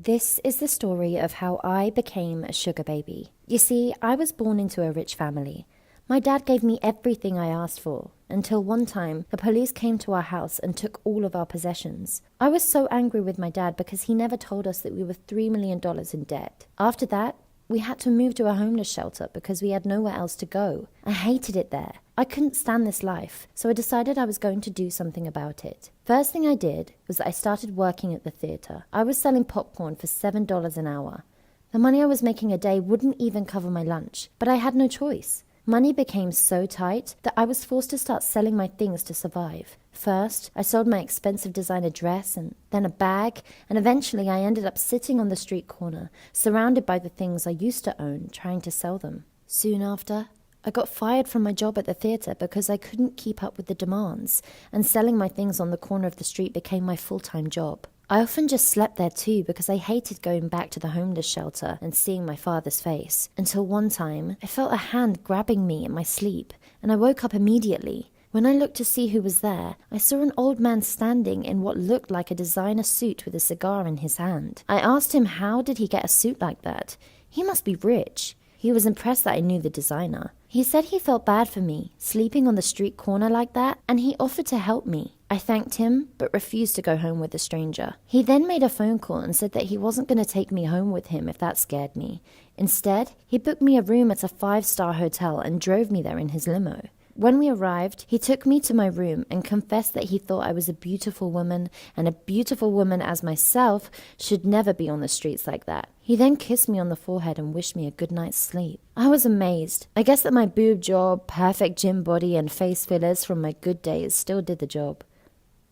This is the story of how I became a sugar baby. You see, I was born into a rich family. My dad gave me everything I asked for, until one time the police came to our house and took all of our possessions. I was so angry with my dad because he never told us that we were $3 million in debt. After that, we had to move to a homeless shelter because we had nowhere else to go. I hated it there. I couldn't stand this life, so I decided I was going to do something about it. First thing I did was I started working at the theater. I was selling popcorn for $7 an hour. The money I was making a day wouldn't even cover my lunch, but I had no choice. Money became so tight that I was forced to start selling my things to survive. First, I sold my expensive designer dress and then a bag, and eventually I ended up sitting on the street corner, surrounded by the things I used to own, trying to sell them. Soon after, I got fired from my job at the theater because I couldn't keep up with the demands, and selling my things on the corner of the street became my full-time job. I often just slept there too because I hated going back to the homeless shelter and seeing my father's face. Until one time, I felt a hand grabbing me in my sleep, and I woke up immediately. When I looked to see who was there, I saw an old man standing in what looked like a designer suit with a cigar in his hand. I asked him how did he get a suit like that? He must be rich. He was impressed that I knew the designer. He said he felt bad for me, sleeping on the street corner like that, and he offered to help me. I thanked him, but refused to go home with a stranger. He then made a phone call and said that he wasn't going to take me home with him if that scared me. Instead, he booked me a room at a 5-star hotel and drove me there in his limo. When we arrived, he took me to my room and confessed that he thought I was a beautiful woman, and a beautiful woman as myself should never be on the streets like that. He then kissed me on the forehead and wished me a good night's sleep. I was amazed. I guess that my boob job, perfect gym body, and face fillers from my good days still did the job.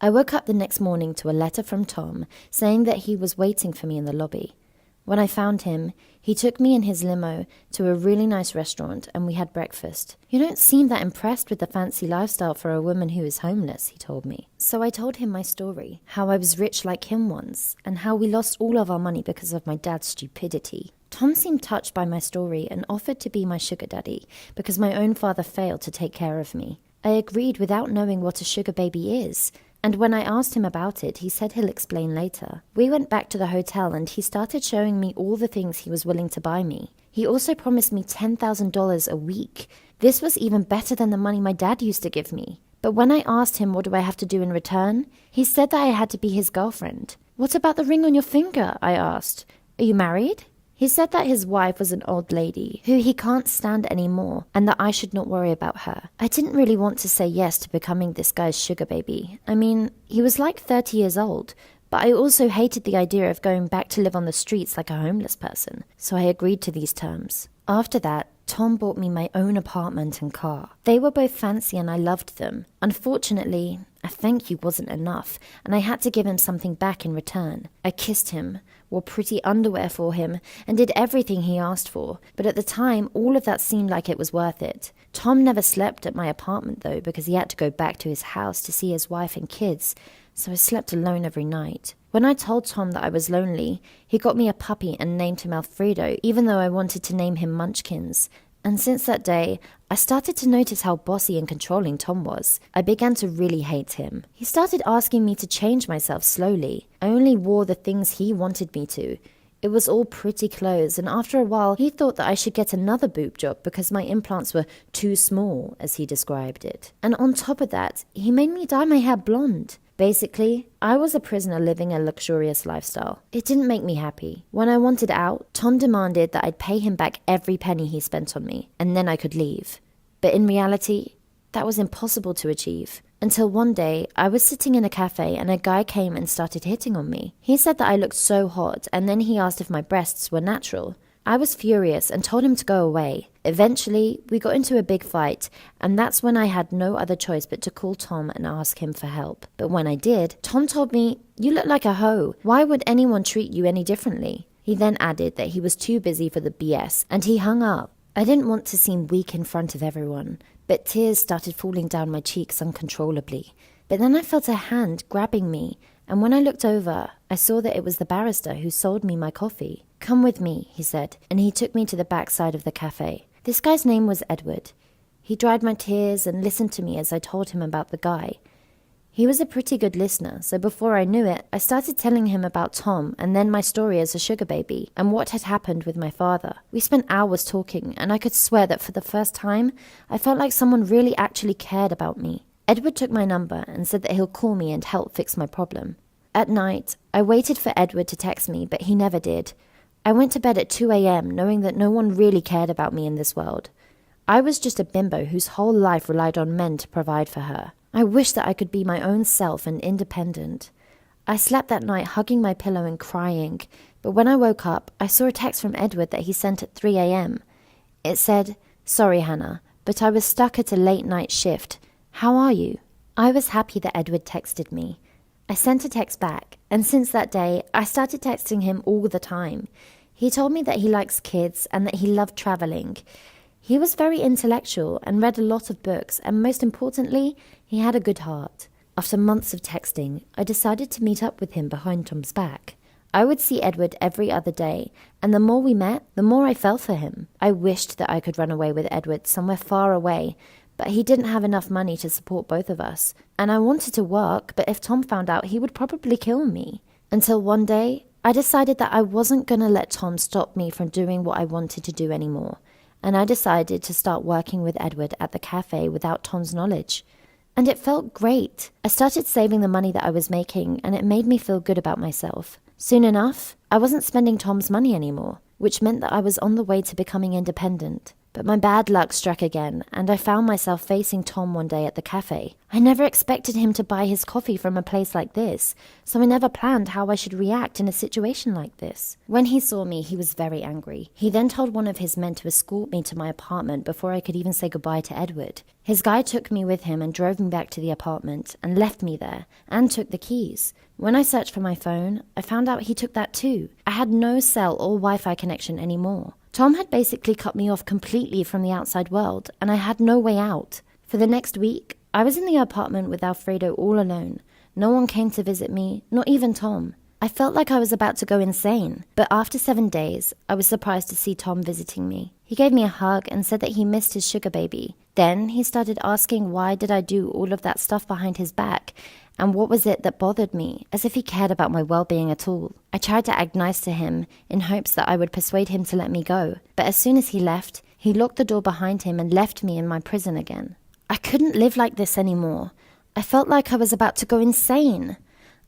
I woke up the next morning to a letter from Tom saying that he was waiting for me in the lobby. When I found him, he took me in his limo to a really nice restaurant and we had breakfast. "You don't seem that impressed with the fancy lifestyle for a woman who is homeless," he told me. So I told him my story, how I was rich like him once, and how we lost all of our money because of my dad's stupidity. Tom seemed touched by my story and offered to be my sugar daddy because my own father failed to take care of me. I agreed without knowing what a sugar baby is. And when I asked him about it, he said he'll explain later. We went back to the hotel and he started showing me all the things he was willing to buy me. He also promised me $10,000 a week. This was even better than the money my dad used to give me. But when I asked him what do I have to do in return, he said that I had to be his girlfriend. "What about the ring on your finger?" I asked. "Are you married?" He said that his wife was an old lady who he can't stand anymore and that I should not worry about her. I didn't really want to say yes to becoming this guy's sugar baby. I mean, he was like 30 years old, but I also hated the idea of going back to live on the streets like a homeless person, so I agreed to these terms. After that, Tom bought me my own apartment and car. They were both fancy and I loved them. Unfortunately, a thank you wasn't enough, and I had to give him something back in return. I kissed him, wore pretty underwear for him, and did everything he asked for, but at the time, all of that seemed like it was worth it. Tom never slept at my apartment though, because he had to go back to his house to see his wife and kids, so I slept alone every night. When I told Tom that I was lonely, he got me a puppy and named him Alfredo, even though I wanted to name him Munchkins. And since that day, I started to notice how bossy and controlling Tom was. I began to really hate him. He started asking me to change myself slowly. I only wore the things he wanted me to. It was all pretty clothes, and after a while, he thought that I should get another boob job because my implants were too small, as he described it. And on top of that, he made me dye my hair blonde. Basically, I was a prisoner living a luxurious lifestyle. It didn't make me happy. When I wanted out, Tom demanded that I'd pay him back every penny he spent on me, and then I could leave. But in reality, that was impossible to achieve. Until one day, I was sitting in a cafe and a guy came and started hitting on me. He said that I looked so hot, and then he asked if my breasts were natural. I was furious and told him to go away. Eventually, we got into a big fight, and that's when I had no other choice but to call Tom and ask him for help. But when I did, Tom told me, "You look like a hoe. Why would anyone treat you any differently?" He then added that he was too busy for the BS, and he hung up. I didn't want to seem weak in front of everyone, but tears started falling down my cheeks uncontrollably. But then I felt a hand grabbing me, and when I looked over, I saw that it was the barrister who sold me my coffee. "Come with me," he said, and he took me to the back side of the cafe. This guy's name was Edward. He dried my tears and listened to me as I told him about the guy. He was a pretty good listener, so before I knew it, I started telling him about Tom and then my story as a sugar baby and what had happened with my father. We spent hours talking, and I could swear that for the first time, I felt like someone really actually cared about me. Edward took my number and said that he'll call me and help fix my problem. At night, I waited for Edward to text me, but he never did. I went to bed at 2 a.m. knowing that no one really cared about me in this world. I was just a bimbo whose whole life relied on men to provide for her. I wished that I could be my own self and independent. I slept that night hugging my pillow and crying, but when I woke up, I saw a text from Edward that he sent at 3 a.m. It said, "Sorry, Hannah, but I was stuck at a late night shift. How are you?" I was happy that Edward texted me. I sent a text back, and since that day, I started texting him all the time. He told me that he likes kids and that he loved traveling. He was very intellectual and read a lot of books, and most importantly, he had a good heart. After months of texting, I decided to meet up with him behind Tom's back. I would see Edward every other day, and the more we met, the more I fell for him. I wished that I could run away with Edward somewhere far away, but he didn't have enough money to support both of us. And I wanted to work, but if Tom found out, he would probably kill me. Until one day, I decided that I wasn't going to let Tom stop me from doing what I wanted to do anymore. And I decided to start working with Edward at the cafe without Tom's knowledge. And it felt great. I started saving the money that I was making, and it made me feel good about myself. Soon enough, I wasn't spending Tom's money anymore, which meant that I was on the way to becoming independent. But my bad luck struck again, and I found myself facing Tom one day at the cafe. I never expected him to buy his coffee from a place like this, so I never planned how I should react in a situation like this. When he saw me, he was very angry. He then told one of his men to escort me to my apartment before I could even say goodbye to Edward. His guy took me with him and drove me back to the apartment and left me there, and took the keys. When I searched for my phone, I found out he took that too. I had no cell or Wi-Fi connection anymore. Tom had basically cut me off completely from the outside world, and I had no way out. For the next week, I was in the apartment with Alfredo all alone. No one came to visit me, not even Tom. I felt like I was about to go insane, but after 7 days, I was surprised to see Tom visiting me. He gave me a hug and said that he missed his sugar baby. Then he started asking why did I do all of that stuff behind his back, and what was it that bothered me, as if he cared about my well-being at all. I tried to act nice to him in hopes that I would persuade him to let me go, but as soon as he left, he locked the door behind him and left me in my prison again. I couldn't live like this anymore. I felt like I was about to go insane.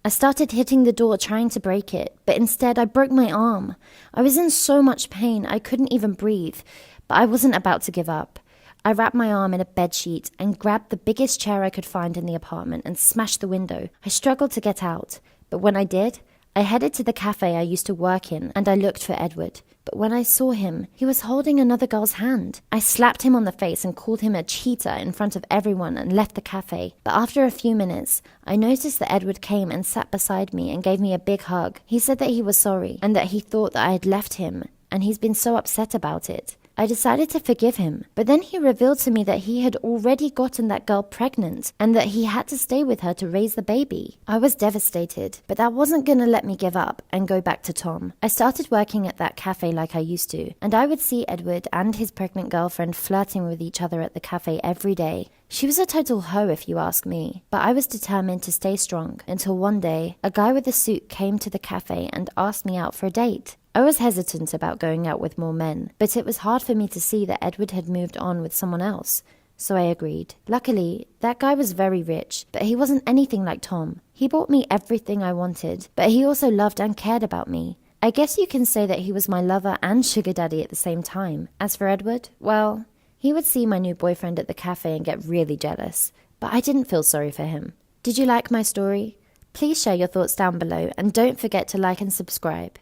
I started hitting the door trying to break it, but instead I broke my arm. I was in so much pain I couldn't even breathe, but I wasn't about to give up. I wrapped my arm in a bedsheet and grabbed the biggest chair I could find in the apartment and smashed the window. I struggled to get out, but when I did, I headed to the cafe I used to work in and I looked for Edward. But when I saw him, he was holding another girl's hand. I slapped him on the face and called him a cheater in front of everyone and left the cafe. But after a few minutes, I noticed that Edward came and sat beside me and gave me a big hug. He said that he was sorry and that he thought that I had left him, and he's been so upset about it. I decided to forgive him, but then he revealed to me that he had already gotten that girl pregnant and that he had to stay with her to raise the baby. I was devastated, but that wasn't gonna let me give up and go back to Tom. I started working at that cafe like I used to, and I would see Edward and his pregnant girlfriend flirting with each other at the cafe every day. She was a total hoe if you ask me, but I was determined to stay strong until one day, a guy with a suit came to the cafe and asked me out for a date. I was hesitant about going out with more men, but it was hard for me to see that Edward had moved on with someone else, so I agreed. Luckily, that guy was very rich, but he wasn't anything like Tom. He bought me everything I wanted, but he also loved and cared about me. I guess you can say that he was my lover and sugar daddy at the same time. As for Edward, well, he would see my new boyfriend at the cafe and get really jealous, but I didn't feel sorry for him. Did you like my story? Please share your thoughts down below and don't forget to like and subscribe.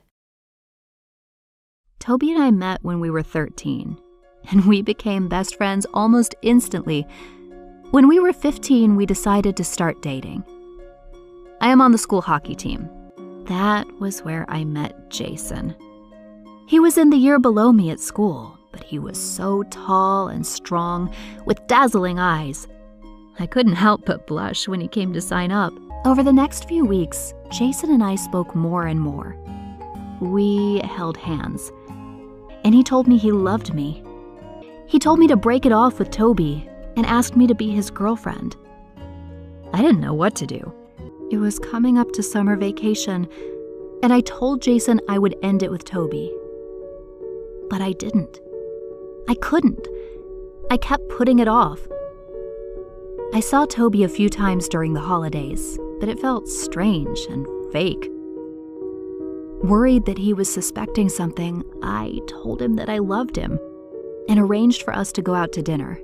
Toby and I met when we were 13, and we became best friends almost instantly. When we were 15, we decided to start dating. I am on the school hockey team. That was where I met Jason. He was in the year below me at school, but he was so tall and strong, with dazzling eyes. I couldn't help but blush when he came to sign up. Over the next few weeks, Jason and I spoke more and more. We held hands, and he told me he loved me. He told me to break it off with Toby and asked me to be his girlfriend. I didn't know what to do. It was coming up to summer vacation, and I told Jason I would end it with Toby. But I didn't. I couldn't. I kept putting it off. I saw Toby a few times during the holidays, but it felt strange and fake. Worried that he was suspecting something, I told him that I loved him and arranged for us to go out to dinner.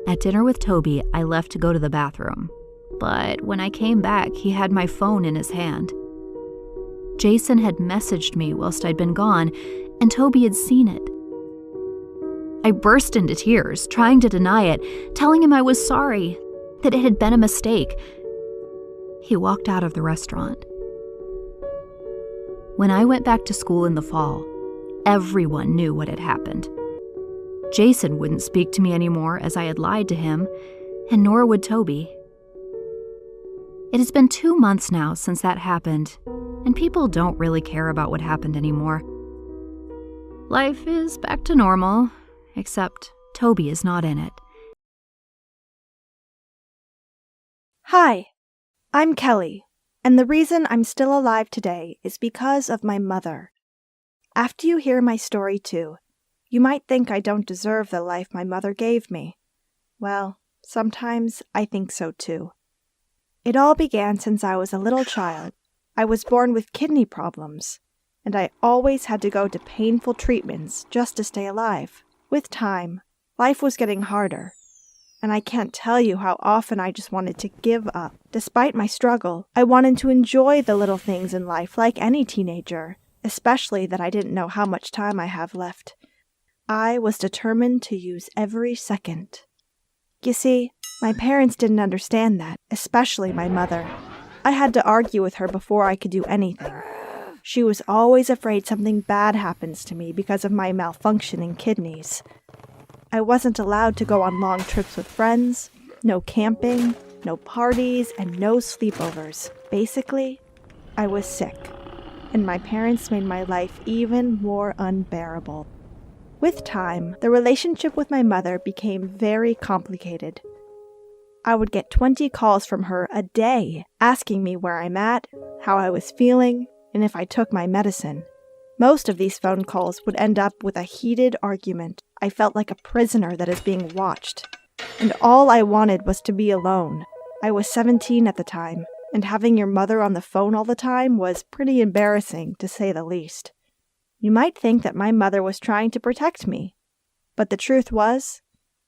At dinner with Toby, I left to go to the bathroom, but when I came back, he had my phone in his hand. Jason had messaged me whilst I'd been gone, and Toby had seen it. I burst into tears, trying to deny it, telling him I was sorry, that it had been a mistake. He walked out of the restaurant. When I went back to school in the fall, everyone knew what had happened. Jason wouldn't speak to me anymore as I had lied to him, and nor would Toby. It has been 2 months now since that happened, and people don't really care about what happened anymore. Life is back to normal, except Toby is not in it. Hi, I'm Kelly, and the reason I'm still alive today is because of my mother. After you hear my story too, you might think I don't deserve the life my mother gave me. Well, sometimes I think so too. It all began since I was a little child. I was born with kidney problems, and I always had to go to painful treatments just to stay alive. With time, life was getting harder, and I can't tell you how often I just wanted to give up. Despite my struggle, I wanted to enjoy the little things in life like any teenager, especially that I didn't know how much time I have left. I was determined to use every second. You see, my parents didn't understand that, especially my mother. I had to argue with her before I could do anything. She was always afraid something bad happens to me because of my malfunctioning kidneys. I wasn't allowed to go on long trips with friends, no camping, no parties, and no sleepovers. Basically, I was sick, and my parents made my life even more unbearable. With time, the relationship with my mother became very complicated. I would get 20 calls from her a day asking me where I'm at, how I was feeling, and if I took my medicine. Most of these phone calls would end up with a heated argument. I felt like a prisoner that is being watched, and all I wanted was to be alone. I was 17 at the time, and having your mother on the phone all the time was pretty embarrassing, to say the least. You might think that my mother was trying to protect me, but the truth was,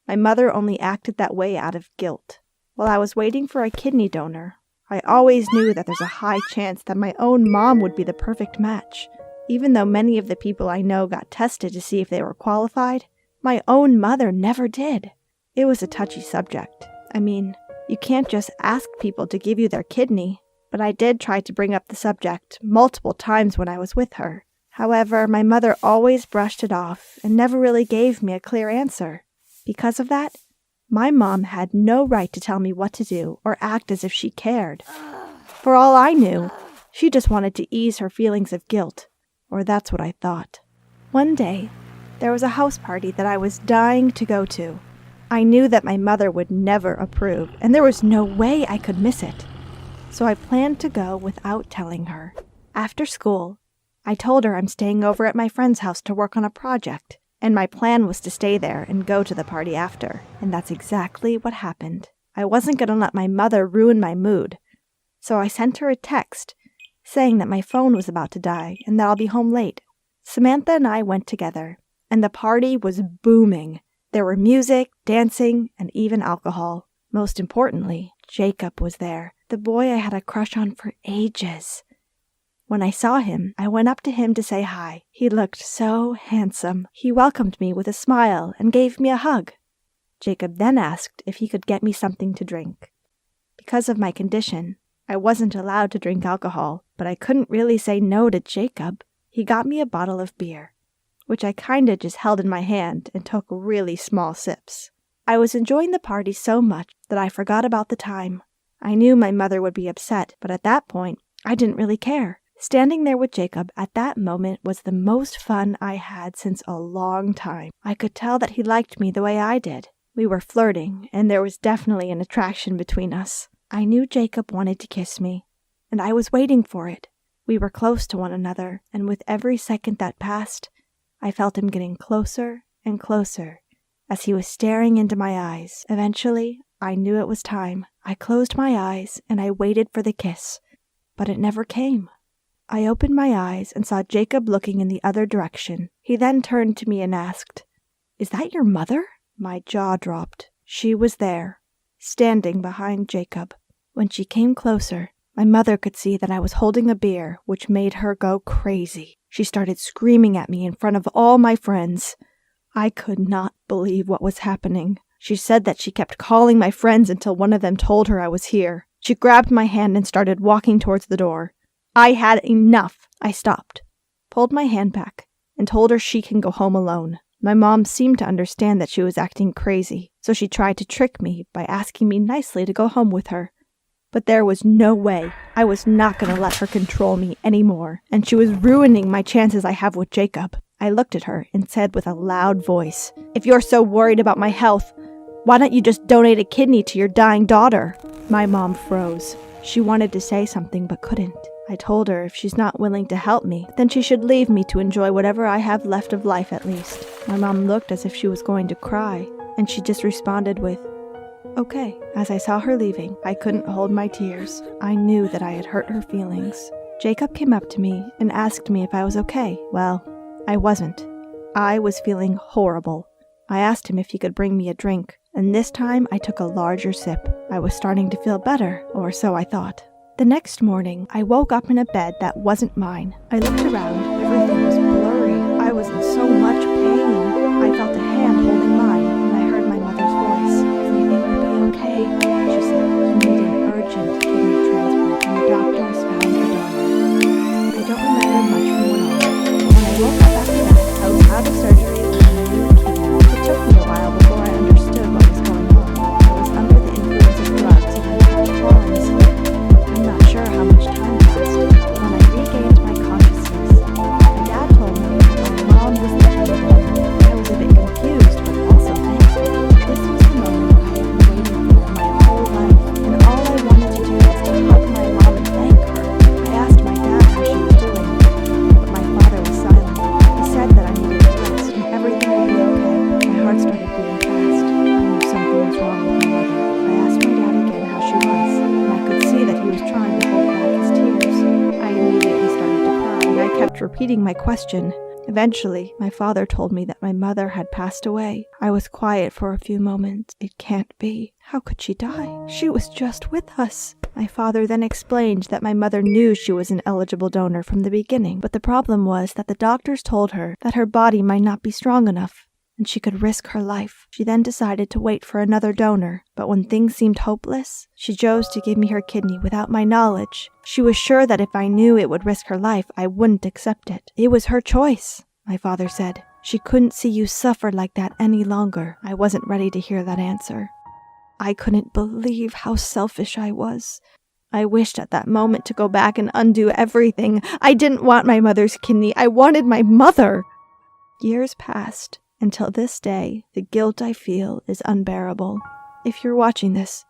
my mother only acted that way out of guilt. While I was waiting for a kidney donor, I always knew that there's a high chance that my own mom would be the perfect match. Even though many of the people I know got tested to see if they were qualified, my own mother never did. It was a touchy subject. I mean, you can't just ask people to give you their kidney, but I did try to bring up the subject multiple times when I was with her. However, my mother always brushed it off and never really gave me a clear answer. Because of that, my mom had no right to tell me what to do or act as if she cared. For all I knew, she just wanted to ease her feelings of guilt, or that's what I thought. One day, there was a house party that I was dying to go to. I knew that my mother would never approve, and there was no way I could miss it. So I planned to go without telling her. After school, I told her I'm staying over at my friend's house to work on a project, and my plan was to stay there and go to the party after. And that's exactly what happened. I wasn't going to let my mother ruin my mood, so I sent her a text saying that my phone was about to die and that I'll be home late. Samantha and I went together, and the party was booming. There were music, dancing, and even alcohol. Most importantly, Jacob was there, the boy I had a crush on for ages. When I saw him, I went up to him to say hi. He looked so handsome. He welcomed me with a smile and gave me a hug. Jacob then asked if he could get me something to drink. Because of my condition, I wasn't allowed to drink alcohol, but I couldn't really say no to Jacob. He got me a bottle of beer, which I kinda just held in my hand and took really small sips. I was enjoying the party so much that I forgot about the time. I knew my mother would be upset, but at that point, I didn't really care. Standing there with Jacob at that moment was the most fun I had since a long time. I could tell that he liked me the way I did. We were flirting, and there was definitely an attraction between us. I knew Jacob wanted to kiss me, and I was waiting for it. We were close to one another, and with every second that passed, I felt him getting closer and closer as he was staring into my eyes. Eventually, I knew it was time. I closed my eyes and I waited for the kiss, but it never came. I opened my eyes and saw Jacob looking in the other direction. He then turned to me and asked, "Is that your mother?" My jaw dropped. She was there, standing behind Jacob. When she came closer, my mother could see that I was holding a beer, which made her go crazy. She started screaming at me in front of all my friends. I could not believe what was happening. She said that she kept calling my friends until one of them told her I was here. She grabbed my hand and started walking towards the door. I had enough. I stopped, pulled my hand back, and told her she can go home alone. My mom seemed to understand that she was acting crazy, so she tried to trick me by asking me nicely to go home with her. But there was no way. I was not going to let her control me anymore, and she was ruining my chances I have with Jacob. I looked at her and said with a loud voice, "If you're so worried about my health, why don't you just donate a kidney to your dying daughter?" My mom froze. She wanted to say something but couldn't. I told her if she's not willing to help me, then she should leave me to enjoy whatever I have left of life at least. My mom looked as if she was going to cry, and she just responded with, "Okay." As I saw her leaving, I couldn't hold my tears. I knew that I had hurt her feelings. Jacob came up to me and asked me if I was okay. Well, I wasn't. I was feeling horrible. I asked him if he could bring me a drink, and this time I took a larger sip. I was starting to feel better, or so I thought. The next morning, I woke up in a bed that wasn't mine. I looked around. Everything was blurry. I was in so much pain. I felt a hand holding mine, and I heard my mother's voice. "Everything will be okay," she said. "You need an urgent kidney transplant, and the doctors found your donor." I don't remember much from what on, but when I woke up after that, I was out of surgery with a new kidney. It took me a while before I understood what was going on. I was under the influence of drugs, and I kept falling asleep. I'm not sure how much time passed, but when I regained my consciousness, my dad told me that my mom was the kidney donor. I was a bit confused, but also thankful. This was the moment I had been waiting for my whole life, and all I wanted to do was to hug my mom and thank her. I asked my dad how she was doing, but my father was silent. He said that I needed to rest and everything would be okay. My heart started beating fast. I knew something was wrong with my mother. I asked my dad again how she was, and I could see that he was trying to hold back his tears. I immediately started to cry, and I kept repeating my question. Eventually, my father told me that my mother had passed away. I was quiet for a few moments. It can't be. How could she die? She was just with us. My father then explained that my mother knew she was an eligible donor from the beginning, but the problem was that the doctors told her that her body might not be strong enough, and she could risk her life. She then decided to wait for another donor, but when things seemed hopeless, she chose to give me her kidney without my knowledge. She was sure that if I knew it would risk her life, I wouldn't accept it. It was her choice, my father said. She couldn't see you suffer like that any longer. I wasn't ready to hear that answer. I couldn't believe how selfish I was. I wished at that moment to go back and undo everything. I didn't want my mother's kidney. I wanted my mother. Years passed. Until this day, the guilt I feel is unbearable. If you're watching this,